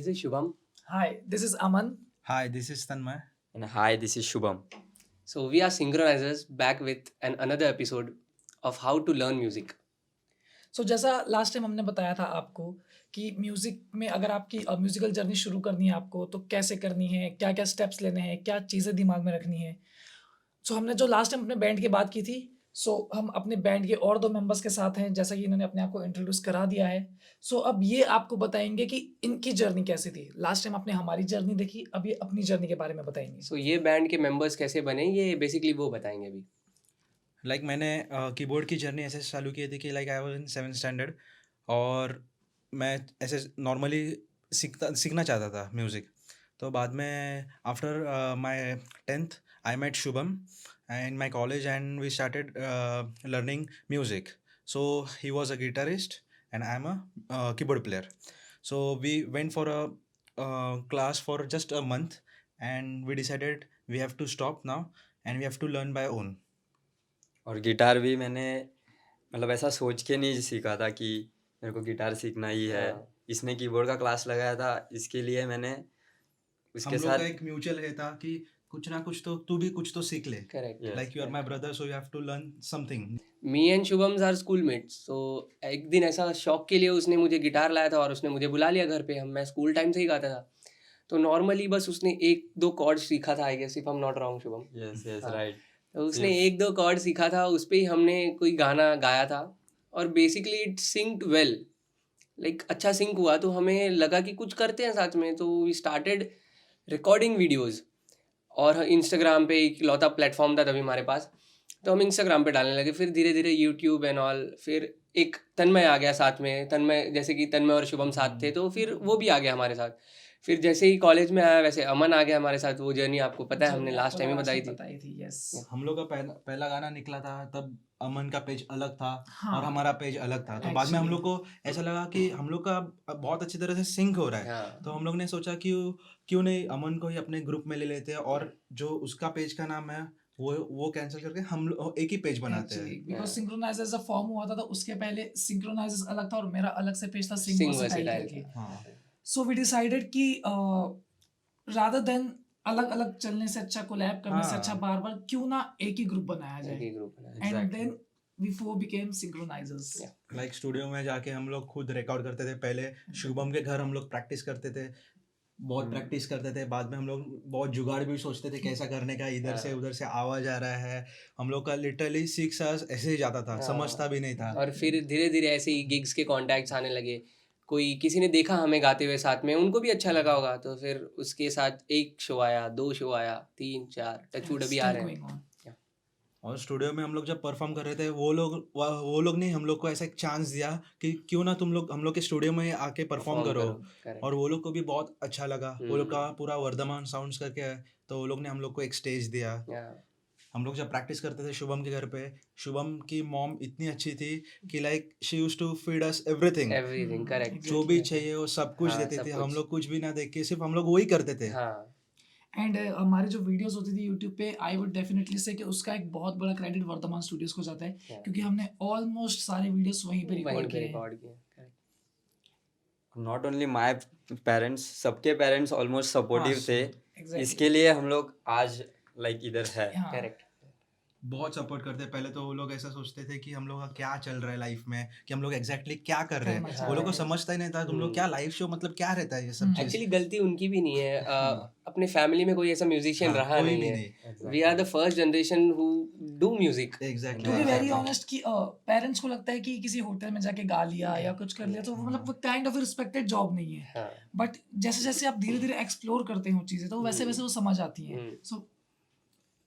This is Shubham. Hi, this is Aman. Hi, this is Tanmay. And hi, this is Shubham. So we are synchronizers back with another episode of how to learn music. सो जैसा last time हमने बताया था आपको कि music में अगर आपकी musical journey शुरू करनी है आपको तो कैसे करनी है, क्या-क्या स्टेप्स लेने हैं, क्या चीज़ें दिमाग में रखनी है। सो हमने जो लास्ट टाइम अपने बैंड की बात की थी, सो हम अपने बैंड के और 2 मेंबर्स के साथ हैं, जैसा कि इन्होंने अपने आप को इंट्रोड्यूस करा दिया है। सो अब ये आपको बताएँगे कि इनकी जर्नी कैसी थी। लास्ट टाइम आपने हमारी जर्नी देखी, अब ये अपनी जर्नी के बारे में बताएँगे। So ये बैंड के मेंबर्स कैसे बने ये बेसिकली वो बताएंगे अभी. मैंने कीबोर्ड की जर्नी ऐसे चालू की थी कि I was in 7th standard और मैं ऐसे नॉर्मली सीखना चाहता था म्यूज़िक। तो बाद में after my 10th I met Shubham in my college and we started learning music. So he was a guitarist and I am a keyboard player. So we went for a class for just a month and we decided we have to stop now and we have to learn by own. और guitar भी मैंने मतलब ऐसा सोच के नहीं सीखा था कि मेरे को गिटार सीखना ही है। हाँ. इसने कीबोर्ड का क्लास लगाया था, इसके लिए मैंने हम उसके लोग साथ का एक म्यूचुअल है था कि कुछ ना कुछ तो तू भी कुछ तो सीख ले। Correct. Yes. Like you are my brother so you have to learn something. Me and Shubham are schoolmates. So एक दिन ऐसा शौक के लिए उसने मुझे गिटार लाया था और उसने मुझे बुला लिया घर पे. मैं स्कूल टाइम से ही गाता था. तो नॉर्मली बस उसने 1-2 कॉर्ड सीखा था I guess if I am not wrong Shubham. Yes हाँ. राइट। तो उसने सिर्फ 1-2 कॉर्ड सीखा था उस पे ही हमने कोई गाना गाया था और basically it synced well. Like अच्छा सिंक हुआ तो हमें लगा कि कुछ करते हैं साथ में. तो वी स्टार्टेड रिकॉर्डिंग वीडियोस और इंस्टाग्राम पे एक लौता प्लेटफॉर्म था तभी हमारे पास. तो हम इंस्टाग्राम पे डालने लगे. फिर धीरे धीरे यूट्यूब एंड ऑल. फिर एक तन्मय आ गया साथ में. तन्मय जैसे कि तन्मय और शुभम साथ थे तो फिर वो भी आ गया हमारे साथ. फिर जैसे ही कॉलेज में आया वैसे अमन आ गया हमारे साथ. वो जर्नी आपको पता है हमने लास्ट टाइम ही बताई थी. यस। हम लोग का पहला गाना निकला था तब अमन का पेज अलग था हाँ। और हमारा पेज अलग था। तो बाद में हम लोग को ऐसा लगा कि हम लोग का अब बहुत अच्छी तरह से सिंक हो रहा है। हाँ. तो हम लोग ने सोचा कि क्यों नहीं अमन को ही अपने ग्रुप में ले लेते हैं और जो उसका पेज का नाम है वो कैंसिल करके हम लोग एक ही पेज बनाते हैं। Because Yeah. सिंक्रोनाइजर्स जब फॉर्म हुआ था तो उसके पहले सिंक्रोनाइजर्स अलग था और मेरा अलग से पेज था Sing सिंग versatile वर्सेटाइल था. करके। हाँ। सो वी डिसाइडेड कि रादर देन अलग-अलग चलने से अच्छा कोलैब करने से हाँ। अच्छा बार-बार क्यों ना एक ही ग्रुप बनाया एक जाए। ही ग्रुप बनाया. And Exactly. Then we four became synchronizers. Yeah. Like studio में जाके हम लोग खुद रिकॉर्ड करते थे। पहले शुभम के घर हम लोग प्रैक्टिस करते थे, बहुत प्रैक्टिस करते थे। बाद में हम लोग बहुत जुगाड़ भी सोचते थे कैसा करने का, इधर से उधर से आवाज आ रहा है। हम लोग का लिटरली 6 आवर्स ऐसे ही जाता था, हाँ. समझता भी नहीं था। और फिर धीरे धीरे ऐसे ही गिग्स के कॉन्टैक्ट्स आने लगे. कोई किसी ने देखा हमें गाते हुए साथ में, उनको भी अच्छा लगा होगा. तो फिर उसके साथ 1 शो आया, 2 शो आया, 3-4 टचवुड अभी आ रहे हैं. और स्टूडियो में हम लोग जब परफॉर्म कर रहे थे वो लोग ने हम लोग को ऐसा एक चांस दिया कि क्यों ना तुम लोग हम लोग के स्टूडियो में आके परफॉर्म करो। Correct. और वो लोग को भी बहुत अच्छा लगा। वो लोग का पूरा वर्धमान साउंड्स करके है, तो वो लोग ने हम लोग को एक स्टेज दिया। Yeah. हम लोग जब प्रैक्टिस करते थे शुभम के घर पे, शुभम की मॉम इतनी अच्छी थी कि like she used to feed us everything. Everything correct. जो भी चाहिए वो सब कुछ हाँ, देते सब थे। कुछ. हम लोग कुछ भी ना देख के सिर्फ हम लोग वही करते थे। हाँ. एंड हमारी जो वीडियोस होती थी यूट्यूब पे, आई वुड डेफिनेटली से कि उसका एक बहुत बड़ा क्रेडिट वर्धमान स्टूडियोज को जाता है। Yeah. क्योंकि हमने ऑलमोस्ट सारे वीडियोस वहीं पे वहीं रिकॉर्ड पे किए हैं। रिकॉर्ड किया. Correct. Not only my parents, सबके पेरेंट्स ऑलमोस्ट सपोर्टिव हाँ, थे। Exactly. इसके लिए हम लोग आज लाइक इधर है। हाँ। Correct. बहुत सपोर्ट करते हैं। पहले तो वो लोग ऐसा सोचते थे कि हम लोग का क्या चल रहा है लाइफ में, कि हम लोग एग्जैक्टली क्या कर रहे करना हैं। चाह वो लोग को रहे हैं। समझता ही नहीं था तुम लोग क्या लाइफ शो मतलब क्या रहता है ये सब चीज। एक्चुअली गलती उनकी भी नहीं है. अपने फैमिली में कोई ऐसा म्यूजिशियन हाँ, रहा कोई नहीं भी है. नहीं। We are the first generation who do music. Exactly. क्योंकि वेरी Exactly. ऑनेस्ट कि पेरेंट्स को लगता है कि किसी होटल में जाके गा लिया या कुछ कर लिया तो वो मतलब काइंड ऑफ रिस्पेक्टेड जॉब नहीं है। हाँ. बट जैसे जैसे आप धीरे धीरे एक्सप्लोर करते हो चीजें तो वैसे वैसे वो समझ आती हैं। सो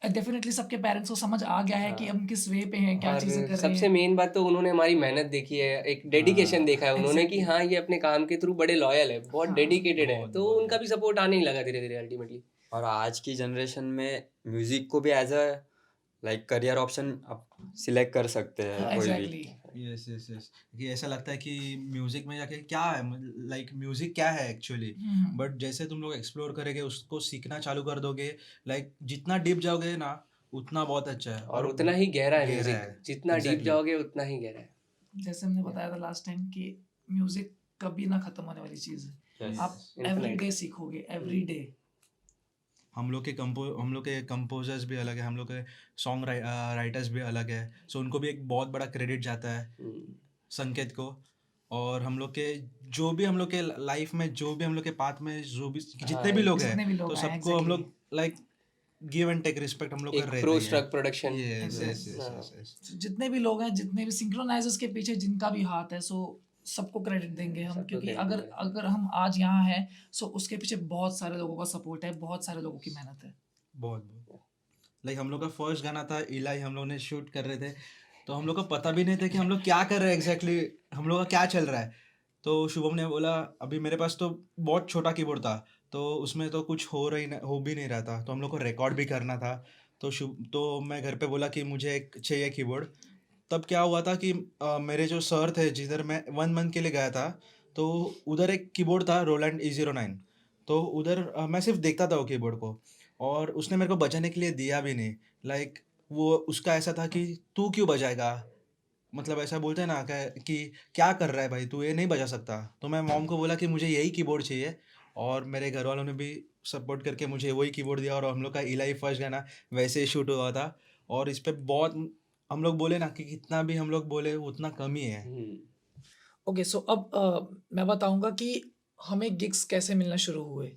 डेफिनेटली सबके पेरेंट्स को समझ आ गया है कि हम किस वे पे हैं, क्या चीजें कर और रहे सबसे हैं। मेन बात तो उन्होंने हमारी मेहनत देखी है. एक डेडिकेशन देखा है उन्होंने कि हाँ ये अपने काम के थ्रू बड़े लॉयल है, बहुत डेडिकेटेड है. तो उनका भी सपोर्ट आने ही लगा धीरे धीरे अल्टीमेटली. और आज की जनरेशन में म्यूजिक को भी as a like career option आप सिलेक्ट कर सकते हैं कोई भी। एग्जैक्टली। यस यस यस कि ऐसा लगता है कि म्यूजिक में जाके क्या है, लाइक म्यूजिक क्या है एक्चुअली। बट जैसे तुम लोग एक्सप्लोर करेंगे, उसको सीखना चालू कर दोगे, लाइक जितना डीप जाओगे ना उतना बहुत अच्छा है और उतना ही गहरा है गहरा म्यूजिक. है. जितना डीप Exactly. जाओगे उतना ही गहरा है. जैसे हमने बताया था लास्ट टाइम कि म्यूजिक कभी ना खत्म होने वाली चीज है। Yes. आप एवरी Infinite. डे सीखोगे, एवरी डे। हम लोग के कंपोजर्स भी अलग है, हम लोग के सॉन्ग राइटर्स भी अलग है, सो उनको भी एक बहुत बड़ा क्रेडिट जाता है हम्म, संकेत को। और हम लोग के जो भी हम लोग के लाइफ में जो भी हम लोग के पाथ में जो भी जितने हाँ, भी लोग जितने भी हैं, लोग तो आए, सबको हम एग्जैक्टली लोग like give and take respect हम लोग कर एक रहे प्रो थे। Struck production. Yes yes yes हाँ, यस यस। जितने भी लोग हैं, जितने भी सिंक्रोनाइजर्स के पीछे जिनका भी हाथ है, सो सबको क्रेडिट देंगे हम, सबको क्योंकि credit अगर देंगे। अगर हम आज यहाँ हैं, सो उसके पीछे बहुत सारे लोगों का सपोर्ट है, बहुत सारे लोगों की मेहनत है। बहुत बहुत लाइक हम लोग का फर्स्ट गाना था इलाई, हम लोग ने शूट कर रहे थे, तो हम लोग को पता भी नहीं था कि हम लोग क्या कर रहे हैं एग्जैक्टली, हम लोग का क्या चल रहा है। तो शुभम ने बोला अभी मेरे पास तो बहुत छोटा कीबोर्ड था, तो उसमें तो कुछ हो भी नहीं रहा था, तो हम लोग को रिकॉर्ड भी करना था। तो मैं घर पे बोला कि मुझे एक चाहिए कीबोर्ड। तब क्या हुआ था कि मेरे जो सर थे जिधर मैं 1 मंथ के लिए गया था, तो उधर एक कीबोर्ड था रोलैंड E09। तो उधर मैं सिर्फ देखता था वो कीबोर्ड को, और उसने मेरे को बजाने के लिए दिया भी नहीं। लाइक वो उसका ऐसा था कि तू क्यों बजाएगा, मतलब ऐसा बोलते हैं ना कि क्या कर रहा है भाई, तू ये नहीं बजा सकता। तो मैं मॉम को बोला कि मुझे यही कीबोर्ड चाहिए, और मेरे घर वालों ने भी सपोर्ट करके मुझे वही कीबोर्ड दिया, और हम लोग का इलाई फर्स्ट गाना वैसे ही शूट हुआ था। और इस पे बहुत हम लोग बोले ना कि कितना भी हम लोग बोले उतना कम ही है। हम्म, ओके, सो अब मैं बताऊंगा कि हमें गिग्स कैसे मिलना शुरू हुए।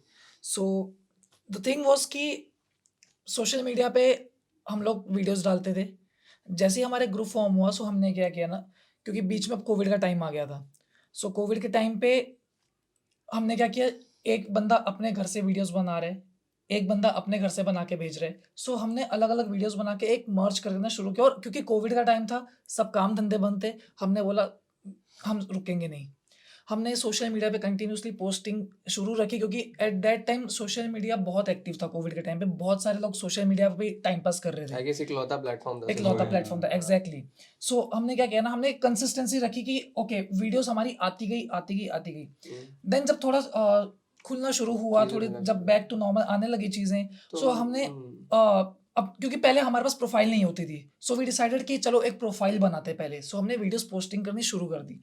सो द थिंग वाज कि सोशल मीडिया पे हम लोग वीडियोस डालते थे। जैसे ही हमारे ग्रुप फॉर्म हुआ, सो हमने क्या किया ना, क्योंकि बीच में अब कोविड का टाइम आ गया था। सो कोविड के टाइम पे हमने क्या किया, एक बंदा अपने घर से वीडियोस बना रहे, एक बंदा अपने घर से बना के भेज रहे। सो हमने अलग अलग वीडियोस बना के एक मर्ज कर देना शुरू किया, और क्योंकि कोविड का टाइम था, सब काम धंधे बंद थे, हमने बोला हम रुकेंगे नहीं। हमने सोशल मीडिया पे कंटिन्यूसली पोस्टिंग शुरू रखी, क्योंकि at that time social media बहुत एक्टिव था। कोविड के टाइम पे बहुत सारे लोग सोशल मीडिया पे टाइम पास कर रहे थे। आई गेस इकलौता प्लेटफॉर्म था एक social लौता media। प्लेटफॉर्म था, एग्जैक्टली। सो हमने क्या किया ना, हमने कंसिस्टेंसी रखी कि ओके वीडियोस हमारी आती गई आती गई आती गई। देन जब थोड़ा खुलना शुरू हुआ, चीजें थोड़ी खुलना जब शुरू बैक टू नॉर्मल आने लगी चीजें, तो सो हमने अब क्योंकि पहले हमारे पास प्रोफाइल नहीं होती थी, सो वी डिसाइडेड कि चलो एक प्रोफाइल बनाते हैं पहले। सो हमने वीडियोस पोस्टिंग करनी शुरू कर दी।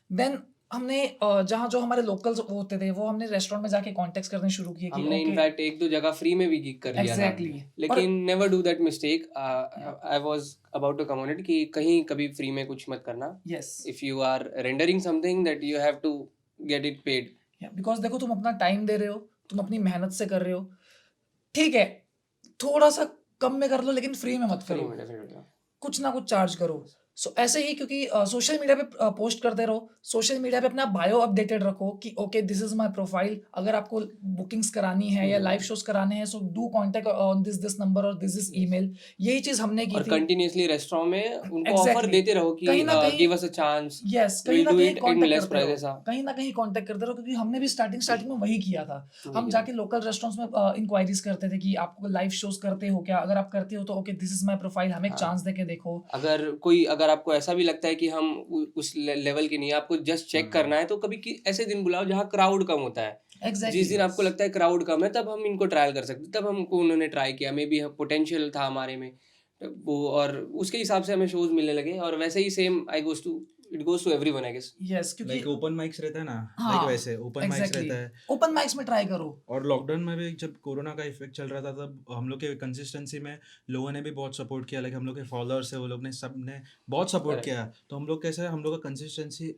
देन हमने जहाँ जो हमारे लोकल्स होते थे, वो हमने रेस्टोरेंट में जाके कॉन्टेक्ट करने शुरू किए कि हमने ओके, इनफैक्ट एक दो जगह फ्री में भी गिग कर लिया था। एग्जैक्टली। और लेकिन never do that mistake. I was about to come on it कि कहीं कभी फ्री में कुछ मत करना। Yes, if you are rendering something that you have to get it paid. Because देखो तुम अपना टाइम दे रहे हो, तुम अपनी मेहनत से कर रहे हो, ठीक है, थोड़ा सा कम में कर लो, लेकिन फ्री में मत फ्री करो, में डेफिनेटली। कुछ ना कुछ चार्ज करो। सो ऐसे ही, क्योंकि सोशल मीडिया पे पोस्ट करते रहो, सोशल मीडिया पे अपना बायो अपडेटेड रखो कि okay this is my profile. अगर आपको बुकिंग्स करानी है या लाइव शोज कराने हैं, so do contact on this number और दिस ईमेल। यही चीज हमने की और थी। कंटिन्यूअसली रेस्टोरेंट में उनको ऑफर एग्जैक्टली, देते रहो कि कहीं ना कहीं give us a chance, yes, कहीं विल ना डू कहीं इट इन कांटेक्ट लेस करते प्राइस रहो, ऐसा। कहीं ना कहीं कांटेक्ट करते रहो, क्योंकि हमने भी स्टार्टिंग में वही किया था। हम वही जाके लोकल रेस्टोरेंट्स में इंक्वायरीज करते थे कि आपको लाइव शोज करते हो क्या, अगर आप करते हो तो okay this is my profile, हमें एक हाँ। चांस देके देखो। अगर आपको ऐसा भी लगता है कि हम उस लेवल के नहीं है, आपको जस्ट चेक करना है, तो कभी ऐसे दिन बुलाओ जहाँ क्राउड कम होता है। जिस एग्जैक्टली, दिन आपको लगता है क्राउड कम है, तब हम इनको ट्रायल कर सकते हैं। तब हमको उन्होंने ट्राई किया, मे बी पोटेंशियल था हमारे में वो, और उसके हिसाब से हमें शोज मिलने लगे। और वैसे ही same it goes to everyone I guess. Yes, क्योंकि लाइक ओपन माइक्स रहता है ना, हाँ, लाइक वैसे ओपन माइक्स एग्जैक्टली, रहता है। ओपन माइक्स में ट्राई करो। और लॉकडाउन में भी जब कोरोना का इफेक्ट चल रहा था, तब हम लोग के कंसिस्टेंसी में लोगों ने भी बहुत सपोर्ट किया। लाइक हम लोग के फॉलोअर्स है, वो लोग ने सब ने बहुत सपोर्ट Correct. किया। तो हम लोग कैसे, हम लोग का कंसिस्टेंसी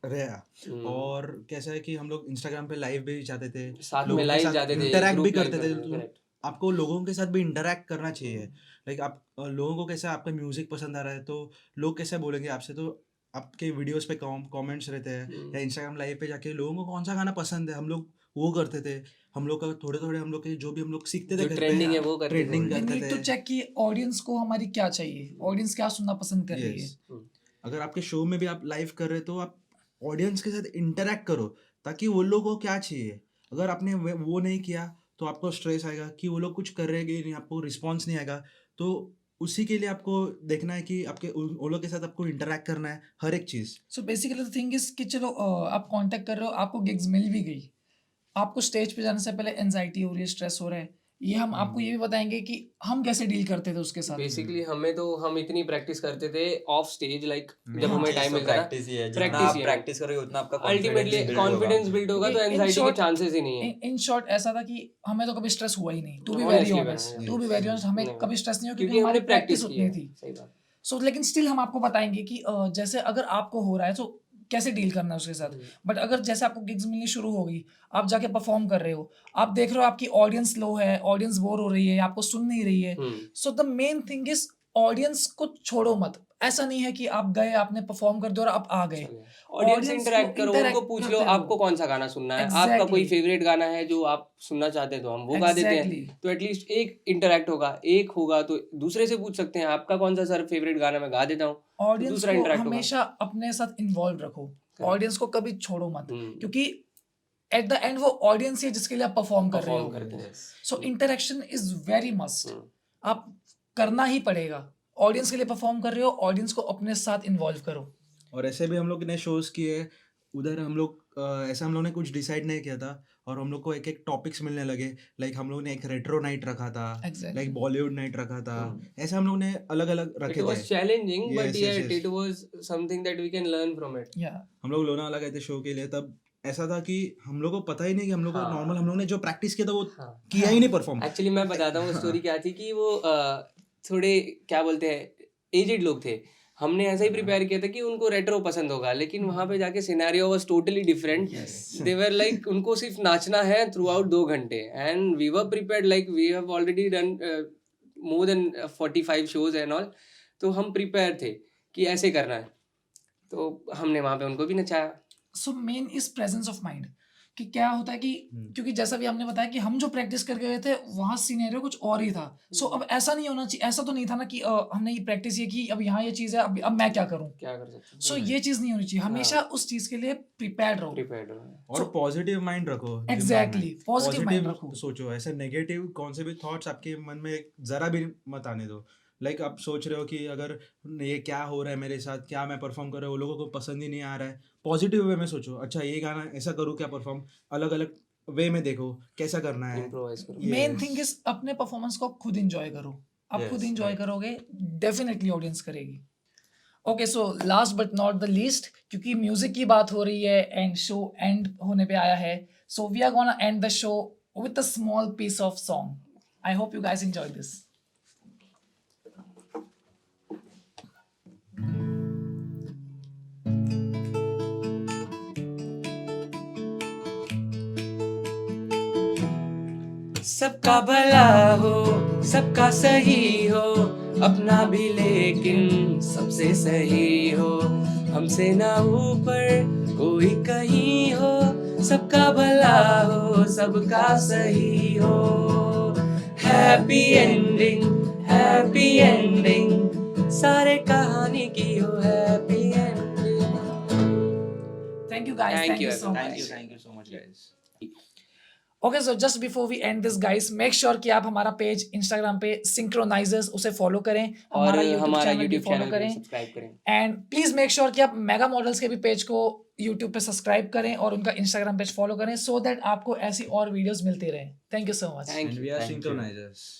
रहा। और कैसा है कि हम लोग इंस्टाग्राम पे लाइव भी जाते थे, साथ में लोगों के लाइव साथ जाते थे, इंटरेक्ट भी ग्रुप लाइव करते थे। करते थे। तो करेक्ट। आपको लोगों के साथ भी इंटरेक्ट करना चाहिए। लाइक आप लोगों को कैसा आपका म्यूजिक पसंद आ रहा है, तो लोग कैसे बोलेंगे आपसे, तो आपके वीडियोस पे कमेंट्स रहते हैं, या इंस्टाग्राम लाइव पे जाके लोगों को कौन सा गाना पसंद है, हम लोग वो करते थे। हम लोग का थोड़े थोड़े हम लोग के जो भी हम लोग सीखते थे जो घर ट्रेंडिंग पे, है वो करते थे। ट्रेंडिंग वी करते नीड टू थे। चेक कि ऑडियंस को हमारी क्या चाहिए, ऑडियंस क्या सुनना पसंद कर रही है। यस, अगर आपके शो में भी आप लाइव कर रहे हो, तो आप ऑडियंस के साथ इंटरेक्ट करो, ताकि वो लोग को क्या चाहिए। अगर आपने वो नहीं किया, तो आपको स्ट्रेस आएगा कि वो लोग कुछ कर रहे हैं नहीं, आपको रिस्पॉन्स नहीं आएगा। तो उसी के लिए आपको देखना है कि आपके वो लोग के साथ आपको इंटरेक्ट करना है, हर एक चीज़। So basically the thing is कि चलो आप कांटेक्ट कर रहे हो, आपको गिग्स मिल भी गई, आपको स्टेज पे जाने से पहले एंजाइटी हो रही है, स्ट्रेस हो रहा है, ये हम आपको ये भी बताएंगे कि हम कैसे डील करते थे उसके साथ। बेसिकली हमें तो हम इतनी प्रैक्टिस करते थे ऑफ स्टेज, लाइक जब हाँ। हमें टाइम मिलता था प्रैक्टिस ही है, जितना practice आप ही है। प्रैक्टिस करोगे उतना आपका अल्टीमेटली कॉन्फिडेंस बिल्ड होगा। कॉन्फिडेंस बिल्ड होगा तो In एंजाइटी के short- चांसेस ही नहीं है। इन शॉर्ट ऐसा था कि हमें तो कभी स्ट्रेस हुआ ही नहीं, टू बी Honestly वेरी बताऊं, honest, yes. To be very honest हमें नहीं। कभी स्ट्रेस नहीं हुआ क्योंकि क्योंकि हमारी हमने प्रैक्टिस प्रैक्टिस की उतनी है। थी। सही बात। सो लेकिन स्टिल हम आपको बताएंगे कि जैसे अगर आपको हो रहा है तो कैसे डील करना है उसके साथ। बट अगर जैसे आपको गिग्स मिलनी शुरू हो गई, आप जाके परफॉर्म कर रहे हो, आप देख रहे हो आपकी ऑडियंस लो है, ऑडियंस बोर हो रही है, आपको सुन नहीं रही है, so the main thing is audience को छोड़ो मत। ऐसा नहीं है कि आप गए, आपने परफॉर्म कर दिया और आप आ गए। ऑडियंस Audience इंटरेक्ट को करो, उनको interact पूछ लो करते रहो। आपको कौन सा गाना सुनना है, आपका कोई Exactly. फेवरेट गाना है जो आप सुनना चाहते हैं तो हम वो गा देते हैं। Exactly. तो एटलीस्ट एक इंटरेक्ट होगा, एक होगा तो दूसरे से पूछ सकते हैं आपका कौन सा सर फेवरेट गाना, मैं गा देता हूँ। ऑडियंस दूसरा को interact होगा। हमेशा अपने साथ इन्वॉल्व रखो, ऑडियंस को कभी छोड़ो मत, क्योंकि एट द एंड वो ऑडियंस ही है जिसके लिए आप परफॉर्म कर रहे परफॉर्म हो। करते हैं। सो इंटरेक्शन इज वेरी मस्ट, आप करना ही पड़ेगा। ऑडियंस के लिए परफॉर्म कर रहे हो, ऑडियंस को अपने साथ इन्वॉल्व करो। और ऐसे भी हम लोग ने शोज किए उधर, हम लोग ऐसा हम लोग ने कुछ डिसाइड नहीं किया था और हम लोग को एक एक टॉपिक्स मिलने लगे। लाइक हम लोग ने एक रेट्रो नाइट रखा था, Exactly. लाइक बॉलीवुड नाइट रखा था, ऐसे हम लोग ने अलग अलग It रखे was थे। challenging, but Yes, yet yes, yes. it was something that we can learn from it. या हम लोग लोनावाला गए थे शो के लिए, तब ऐसा था कि हम लोग को पता ही नहीं कि हम लोग को हाँ। नॉर्मल हम लोग ने जो प्रैक्टिस किया था वो हाँ। किया ही नहीं परफॉर्म। एक्चुअली मैं बताता हूँ स्टोरी क्या थी कि वो थोड़े क्या बोलते हैं एजेड लोग थे। हमने ऐसा ही प्रिपेयर किया था कि उनको रेट्रो पसंद होगा, लेकिन वहां पे जाके scenario was totally different. They were like उनको सिर्फ नाचना है थ्रू आउट 2 घंटे, and we were prepared like we have already done more than 45 shows and all. तो हम प्रिपेयर थे कि ऐसे करना है, तो हमने वहां पे उनको भी नचाया। So main is presence of mind, कि क्या होता है कि क्योंकि जैसा भी हमने बताया कि हम जो प्रैक्टिस करके गए थे वहाँ सिनेरियो कुछ और ही था। सो अब ऐसा नहीं होना चाहिए, ऐसा तो नहीं था ना कि हमने ये प्रैक्टिस ये की, अब यहाँ ये चीज़ है, अब मैं क्या करूँ। क्या कर सकते हैं, सो ये चीज़ नहीं होनी चाहिए, हमेशा उस चीज़ के लिए प्रिपेयर्ड रहो। प्रिपेयर्ड और पॉजिटिव माइंड रखो। Exactly, positive mind रखो। सोचो, ऐसे नेगेटिव कौन से भी थॉट्स आपके मन में जरा भी मत आने दो। लाइक आप सोच रहे हो कि अगर ये क्या हो रहा है मेरे साथ, क्या मैं परफॉर्म कर रहा हूँ, लोगों को पसंद ही नहीं आ रहा है, पॉजिटिव वे में सोचो। अच्छा ये गाना ऐसा करूँ क्या परफॉर्म, अलग अलग वे में देखो कैसा करना है। इम्प्रोवाइज करो। मेन थिंग इज अपने परफॉर्मेंस को खुद इंजॉय करो। आप Yes, खुद इंजॉय right. करोगे, डेफिनेटली ऑडियंस करेगी। Okay, so last but not the least, क्योंकि म्यूजिक की बात हो रही है एंड शो एंड होने पे आया है, so we are gonna end the show with a small piece of song. I hope you guys enjoy this. सबका भला हो, सबका सही हो, अपना भी लेकिन सबसे सही हो, हमसे ना ऊपर कोई कहीं हो, सबका भला हो, सबका सही हो, हैप्पी एंडिंग, सारे कहानी की हो happy ending. Thank you guys, thank you so much. Thank you so much guys. Okay, so just before we end this guys, make sure कि आप हमारा पेज इंस्टाग्राम पे सिंक्रोनाइजर्स उसे फॉलो करें, और हमारा हमारा यूट्यूब यूट्यूब चैनल चैनल भी फॉलो पे करें, सब्सक्राइब करें। एंड प्लीज मेक श्योर कि आप मेगा मॉडल्स के भी पेज को यूट्यूब पे सब्सक्राइब करें और उनका इंस्टाग्राम पेज फॉलो करें, सो दैट आपको ऐसी और वीडियोस मिलती रहें। Thank you so much. Thank and you. We are Thank you. सिंक्रोनाइजर्स।